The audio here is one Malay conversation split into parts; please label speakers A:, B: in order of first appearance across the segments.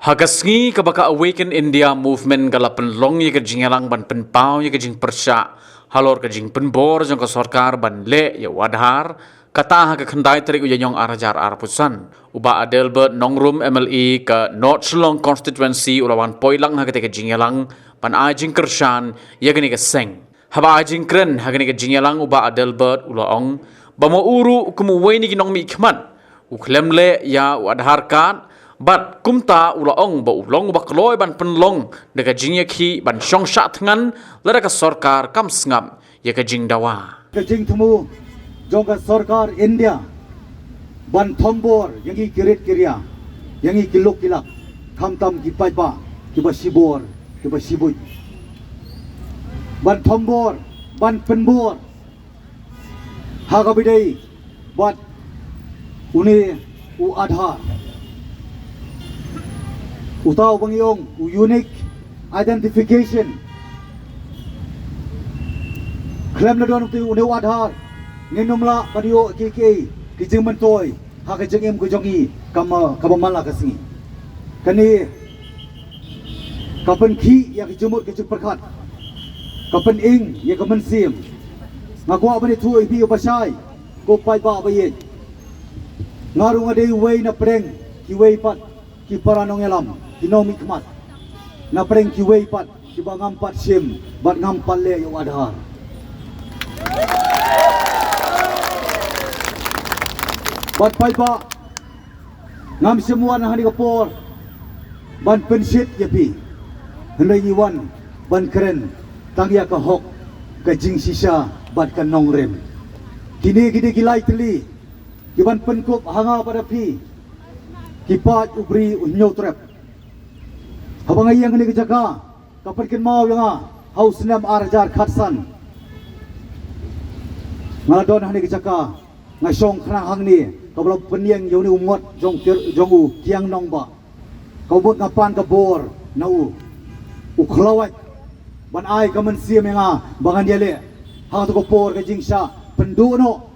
A: Hagasngi kabaka Awaken India movement galapan long ye kajingalang ban penpau ye kajing persya halor kajing penbor jong ka sarkar ban le ye wadhar kata ha ka khandai tarik uyanyong arajar arpusan uba adelbert nongrum MLE ka North Shillong constituency ulawan poilang ha ka kajingalang ban ajing kershan ye gani ka seng haba ajing kren ha gani ka jingalang uba adelbert ulaong bamo uru kumuweni kinong mi khman uklemle ya wadhar kan bat kumta ulaong ba ulong ba kloy ban penlong daga jingya khi ban shong sha thngan lara ka sarkar kam sngam ya ka jing dawa
B: ka jing thumu jong ka sarkar India ban thombor yangi kirit kirya yangi kilok kilak kham tam ki pai ba ki ba sibor ki ba sibui ban thombor ban penbor ha ka bidai bat uni u adhar utaw bangyong unique identification klem na don tu ne wadhar nginumla padio kiki kijing mentoy ha ka jengem ko jongi kamamala kasi kani kapan khi ya kijumut kijing perkhat kapan ing ya kaman sim ngakwa bani tu ibi pasai ko pai ba bayin ngarung ade wei na preng ki wei pat ki paranong elam kinomi kemat na preng ki wei pat ki bangam pat sim bat ngam palle yo adhar bat pai ba ngam semua na hani kapor ban pensit yapi hendai iwan ban keren tangya ka hok ka jing sisa bat ka nongrem kini gilai teli ki ban penkup hanga pada pi kipat ubri unyo trap habang ayang ni kejaga kapan ken mau yang haus nam arajar khatsan ngaladon hani kejaga ngasong khrang hang ni kablo peniang yo ni umot jong u kiang nong ba kau but ngapan ka bor nau u khlawat ban ai kaman sia menga bangan dia le ha to ko por ka jingsa pendu no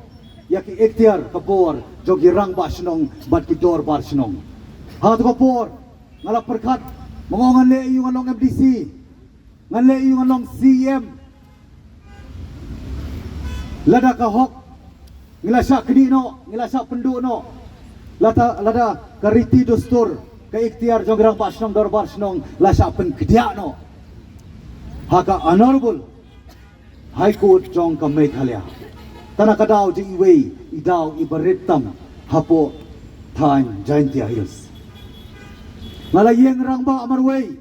B: yaki ikhtiar ka bor jogi rang ba snong bat ki dor bar snong ha to ko por ngala perkhat mongongan le yung anong MDC ngan le yung anong CM lada ka hok ngilasa kedi no ngilasa pendu no lada kariti dostur ka ikhtiar jogi rang ba snong dor bar snong lasa pen kedia no haka honorable high court jong ka Meghalaya tanah kadau jing iwei idau ibaritam hapo time Jaintia Hills malayeng rang ba amarwei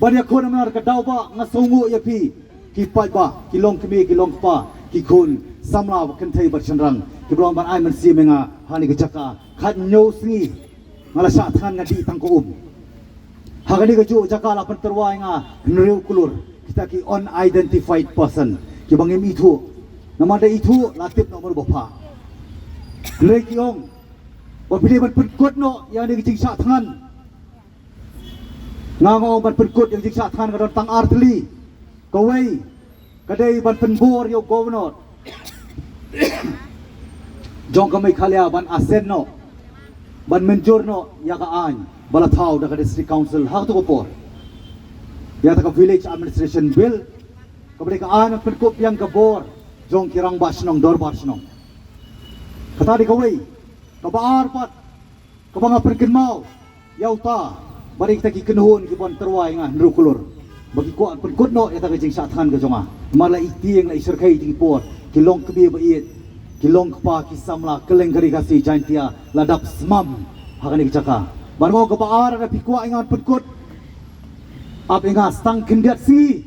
B: banyak kon amar kadau ba ngasongu yapi kipai ba kilong kimi kilong pa kikun samla kentai bersenrang kiblong ban ai mensi menga hani kejaka khat nyo singi ngala sa than ngadi tangko hagani keju jaka la penterwai nga nriu kulur kita ki unidentified person ki bangem itu nama ada itu latip nomor bapa grey kiong bapili ban perkut no yang di jing sa than ngangong ban perkut yang jing sa than kadon tang artli kawai kadai ban penbor yo governor jong ka Meghalaya ban asen no ban menjur no ya ka an balathau da ka district council ha to ko por ya ta ka village administration bill kabri ka an perkut yang ka bor jong kirang basnong dor basnong kata di kawai kabaar pat kabanga perken mau yauta bari kita ki kenuhun ki bon terwai nga nrukulur bagi ko an perkut no ya ta ka jing sathan ka jonga mala itieng la iserkai ti por kilong kebi ba iet kilong pa ki samla keleng gari kasi Jaintia ladap smam hakani jaka bargo kabaar na pikwa ingan perkut ap inga stang kendiat si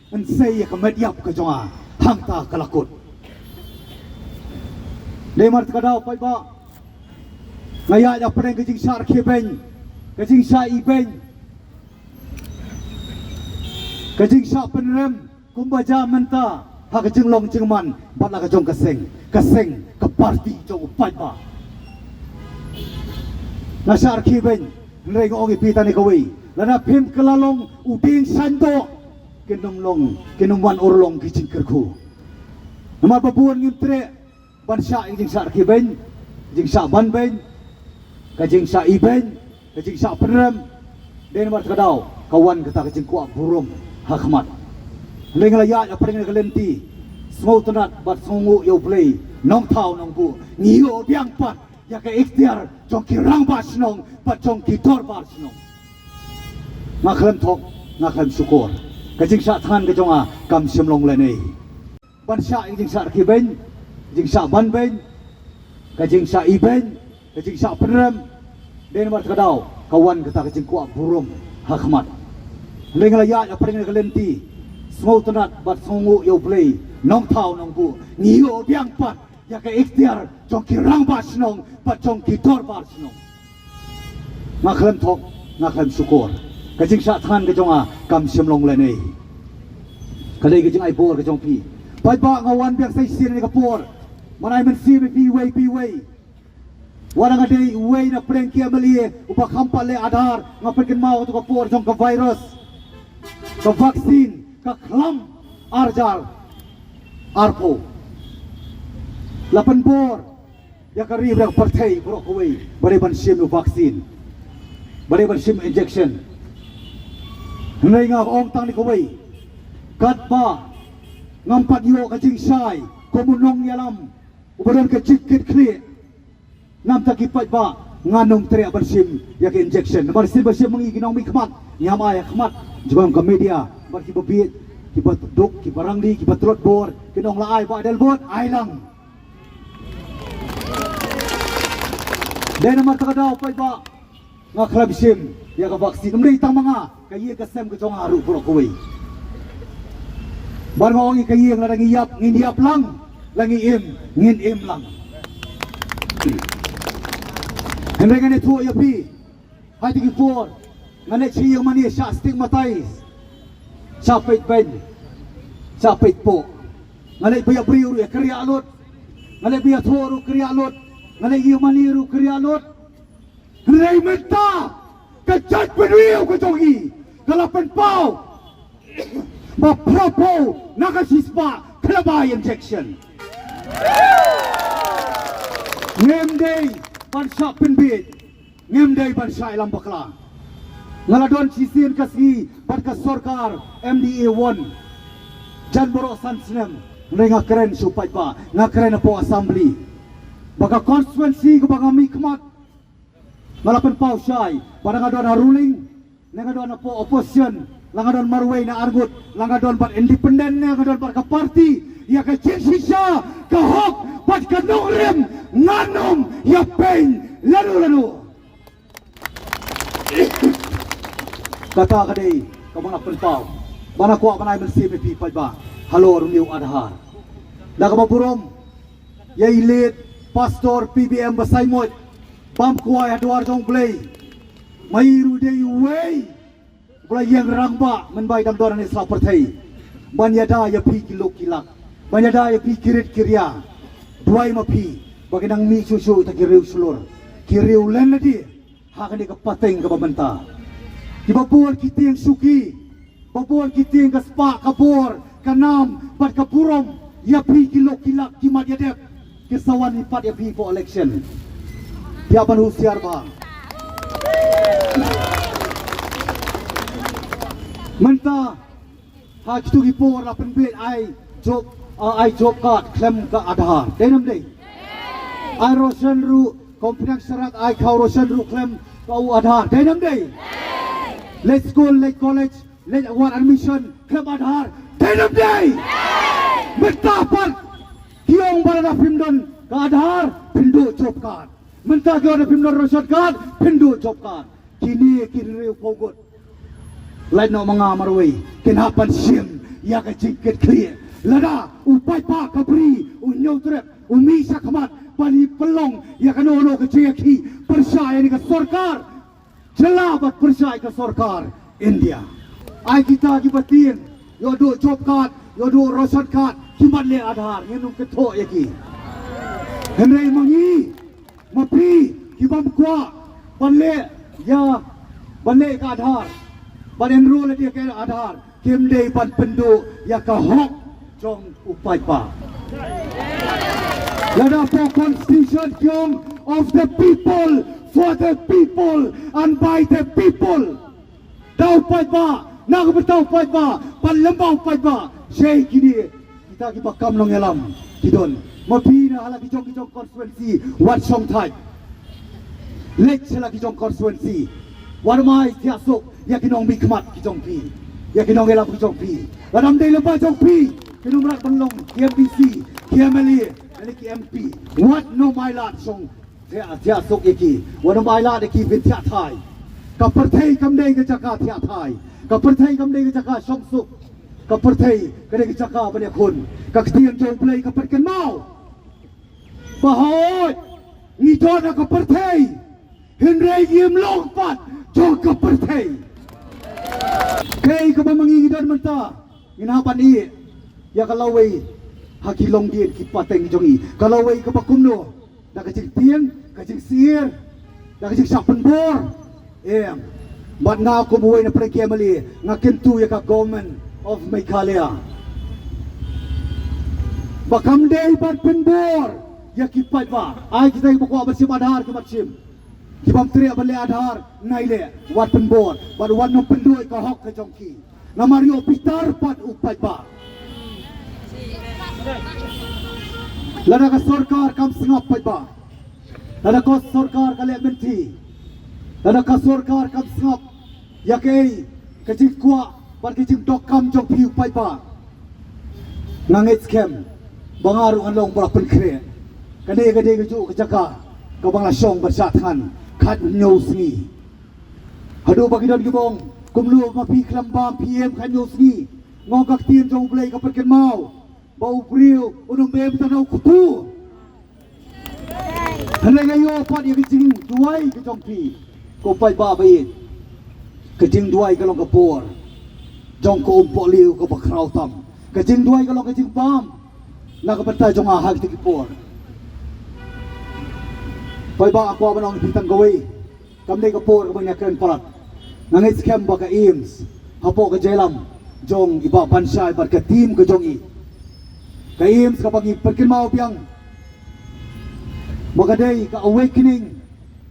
B: en sei ka mediap ka jonga hangta kalakut lemar kadau pai ba ngaya ya preng kejing sar kheben kejing sa iben kejing sa penrem kumbaja menta ha kejing long jingman batla ka jong kaseng ka parti jong pai ba nasar kheben nreng ongi pitani kawi lana phim kelalong uding sando kinumwan urlong kicing kerku nama babuan ngimtre ban sa jing sar kheben jing sa ban ben kajing sa iben kecing syak penerem den mar kadau kawan kata kecing kuak burum hakmat lengla ya pring kelenti semau tenat bat songu yo play nong tau nong bu ngiyo biang pat ya ke ikhtiar jong kirang bas nong pat jong kitor bas nong ngaklem tok ngaklem syukur kecing syak than ke jong kam sim long lenei ban syak kecing syak ki ben kecing syak ban ben kecing syak i ben kecing syak penerem den mar kadau kawan kata kecing kuak burum hakmat lengla ya pring kelenti semau tenat bat songu yo play nong tau nong bu ngiyo biang pat ya ke ikhtiar jong kirang bas nong pat jong kitor bas nong ngaklem tok ngaklem syukur kecing syak than ke jong kam sim long lenei kadai kecing ai bor ke jong pi pai ba ngawan biang sai sin ni kapor manai men si pi wei warang adai wei na preng kia melie upa kampa le adar ngapekin mau tu kapor jong ka virus ka vaksin ka klam arjar arpo lapan bor ya kari brak partai brokoi bare ban sim vaksin bare ban sim injection ngai nga ong tang ni koi kat ba ngampat yo kacing sai komunong yalam ubadan ke cikit kli nam takipat ba nganong teriak ban sim ya ke injection bar sim mengi ginong mi khmat nyama ya khmat jibam ke media bar ki bebit ki duk ki barangdi ki batrot bor kinong laai ba del bot ai lang dan nama takadau pai ba ngaklab sim ya ka vaksin mri tang manga kaye ka sem ka jong aru pro koi bar ngongi kaye ng larang iyap ngin iyap lang langi im ngin im lang henry ngane tu ya pi hai tiki for ngane chi yang mani sya stigmatize sapit ben sapit po ngale biya priu ya kriya alut ngale biya thoru kriya alut ngale iyo maniru kriya alut ngale menta kachat penwiu ko jogi kalapan pau ba propo nakasispa kalabay injection ngemday bansa penbit ngemday bansa ilang bakla ngaladon sisin kasi badka sorkar MDA 1 jan borok sansnem nga keren supay pa nga keren po assembly baka constituency ko baka mikmat ngalapan pau syai pada ngadon ruling ngadon po opposition langadon marway na argut langadon pat independent ngadon pat ka party ya ka sisa ka hok pat ka nongrem nganom ya pen lalu kata kadai kamana penpau mana kuat mana bersih mepi pa halo rumiu adhar dah kaburom ya ilit pastor PBM basaimot pam kuai adwar jong play mairu dei wei play yang rangba menbai dam doran isla pertai banyada ya pi kilo kilak banyada ya pi kirit kirya duai mapi baginang mi susu ta kiriu sulur kiriu len di hakan di kapateng ka babanta di babor kita yang suki babor kita yang kaspa kabor kanam pat kapurom ya pi kilo kilak kimat ya dep kesawan ipat ya pi for election dia ban usiar ba menta ha kitu gipor la penbet ai job card klem ka adhar denam dei ai rosen ru kompetensi syarat ai kau rosen ru klem kau adhar denam dei let's school let college let award admission klem adhar denam dei menta pat kiong barada pimdon ka adhar pindu job card menta kiong pimdon rosen card pindu job card kini kiri pogot lain no mga marway kinapan sim ya ka jingkit clear lada upai pa kabri unyo trep umisa kamat pani pelong ya kanono ka jeki percaya ni ka sarkar jelabat percaya ka sarkar India ai kita gibatin yo do job card yo do ration card kimat le adhar ngenum keto yaki henry mangi mapi kibam kwa banle ya banle ka adhar ban enroll dia ke adhar kim dei ban pendu ya ka hok jong upai pa lada for constitution kyong of the people for the people and by the people. Tau pai ba, nak bertau pai ba, pan lembau pai ba. Saya kini kita bakam long elam kidon. Mapi na hala kijong constituency wat song thai. Lek sela kijong constituency. Warmai tiasuk ya kinong mikmat kijong pi. Ya kinong elam kijong pi. Radam dei lemba jong pi. Kinong rak penlong KMPC, KMLA, dan KMP. Wat no mai lat song tiasuk iki. Wat no mai lat iki vin tia thai. Kaperthai kamdei ke jaka tia thai. Kaperthai kamdei ke jaka song suk. Kaperthai kadei ke jaka bane khun. Kaktian jong play kaperken mau. Bahot ni dona kaperthai. Henry Yim long pat jong kaperthai. Kay ka ba mangingidan menta? Inapan i. Ya kalaway hakilong din kipateng jong i. Kalaway ka pakumno. Nakajig tiang, kajig sir, nakajig sapen bor. Mat nga ako buhay na pre-Kemali nga kintu ya ka government of Meghalaya. Bakamday bat penbor ya kipat ba. Ay kita yung makuha bersim adhar kimatsim. Kibam tri abale adhar naile wat penbor. Bat wan no pendoy ka hok ka jongki. Na Mario Pitar pat upat ba. Lada ka sorkar kam singap pat ba. Lada ka sorkar kale menti. Lada ka sorkar kam singap ya kay kajing kwa pat kajing dokam jong pi upat ba. Nangit scam bangaru anlong borak penkre kane gade gaju kejaka ka bangla song bersatan khat nyo sngi hadu bagidon gibong kumlu mapi klambam PM khat nyo sngi ngok tien jong blai ka perken mau bau priu unum bem tanau kutu hane gayo pat ye kejing duai ke jong pi ko pai ba bai kejing duai ka long ka por jong ko umpok liu ko bakrau tam kejing duai ka long kejing bam nakapatay jong ahag tikipor. Pai ba ako abanong pitang gaway. Kamday kapor kabang yakran parat. Nangit scam ba ka IMS. Hapo ka jelam. Jong iba pansya ibar ka team ka jong i. Ka IMS kapag iperkin mao biyang. Magaday ka awakening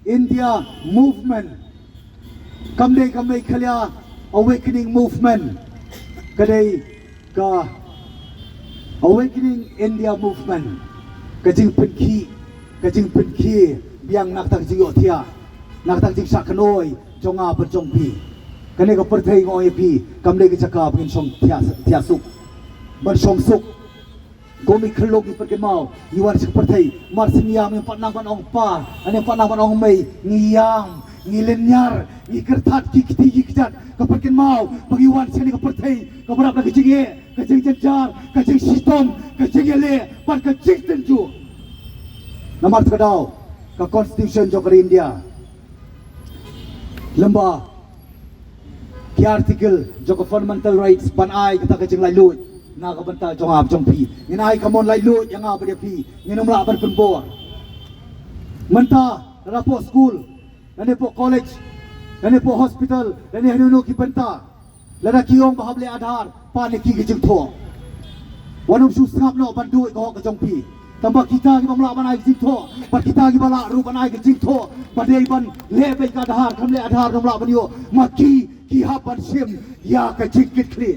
B: India movement. Kamday ka may kalya awakening movement. Kaday ka Awakening India movement. Kajing penki biang nak tak jiyo tia. Nak tak jing sakanoy jonga berjong pi. Kane ka perthai ngoy pi kamle ke jaka pin song tia suk. Bersong suk. Komi khlok ni perken mau iwan sik perthai mar siniam yang patnang panong pa ane patnang panong mai ngiyam ngilenyar ikertat kikti kikjat kaperken mau pagiwan sini kaperthai kabarap lagi jinge kajing jenjar, kajing sistem, kajing ele, pan kajing tenju. Namar terkadau, ke Constitution Jogja India. Lembah, ki artikel Jogja Fundamental Rights, pan ai kita kajing lalut, na kabenta jong ab jong pi. Ngin ai kamon lalut yang ab dia pi, ngin umla ban penbor. Menta, rapo school, nane po college, nane po hospital, nane hanuno ki benta. Lada kiong bahable adhar panik ki kejeng tho wanum su sap no bandu ko ka jong pi tambah kita ki bamla banai kejeng tho pat kita ki bala ru banai kejeng tho badai ban lebe ka adhar kamle adhar nomla banyo maki ki hapan sim ya ka jikit kli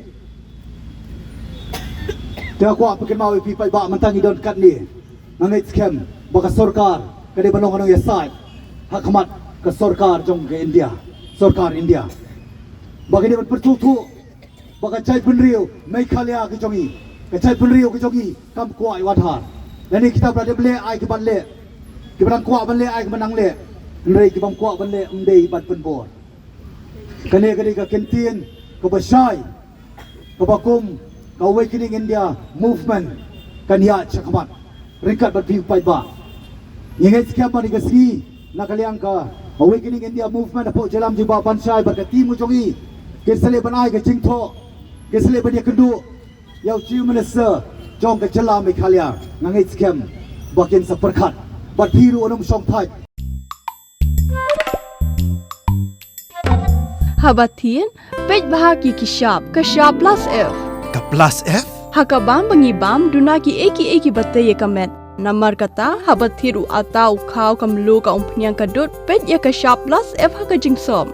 B: dia ko apaken mau pi pai ba mantangi don kat ni nangit scam baka sarkar kade banong anong yasai hakmat ka sarkar jong ke India sarkar India bagi dia bertutu, bagi cai penriu, Meghalaya ke jongi, cai penriu ke jongi, kam kuai wadhar. Dan ini kita berada beli, ai ke ban le, kita berang kuat ban le, ai ke menang le, nrei kita bang kuat ban le, mdei ban penbor. Kene ke kentin, ke besai, ke bakum, ke awakening India movement, kan ya cakamat, ringkat berpiu pai ba. Ingat sekian mari ke sini, nak kalian ke awakening India movement, apa jalan jiba bansai berketimu jongi. Kesele banai ke jingtho kesele bania kendu yau chief minister jong ke jela Meghalaya ngangai scam bakin saperkhat bat phiru anum song thai
C: Habatin pej bahaki ki shop ka shop plus F
D: Ka plus F?
C: hakabam bangi bam duna ki eki batte ye kamet Namar kata habat thiru atau kau kamlu ka umpnyang kadut pet ya ka sharp plus f ha ka jingsom.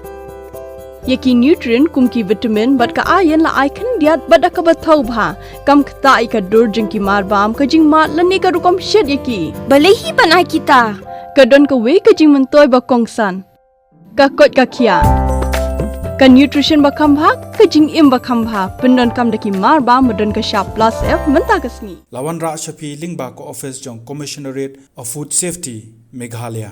C: Yaki nutrient kumki vitamin bat ka ayan la icon diat bat ka bathau bha kam kta ka dur jingki mar bam ka jing mat lani ka rukom shed yaki.
D: Balehi banai kita.
C: Kadon ka we ka jing mentoy ba kongsan. Ka kot ka kia. Ka nutrition ba kambha ka jing im ba kambha pendon kam daki mar bam medon ka sharp plus f menta ka sngi.
E: Lawan Ra Shafi Lingba ko office jong Commissionerate of Food Safety Meghalaya.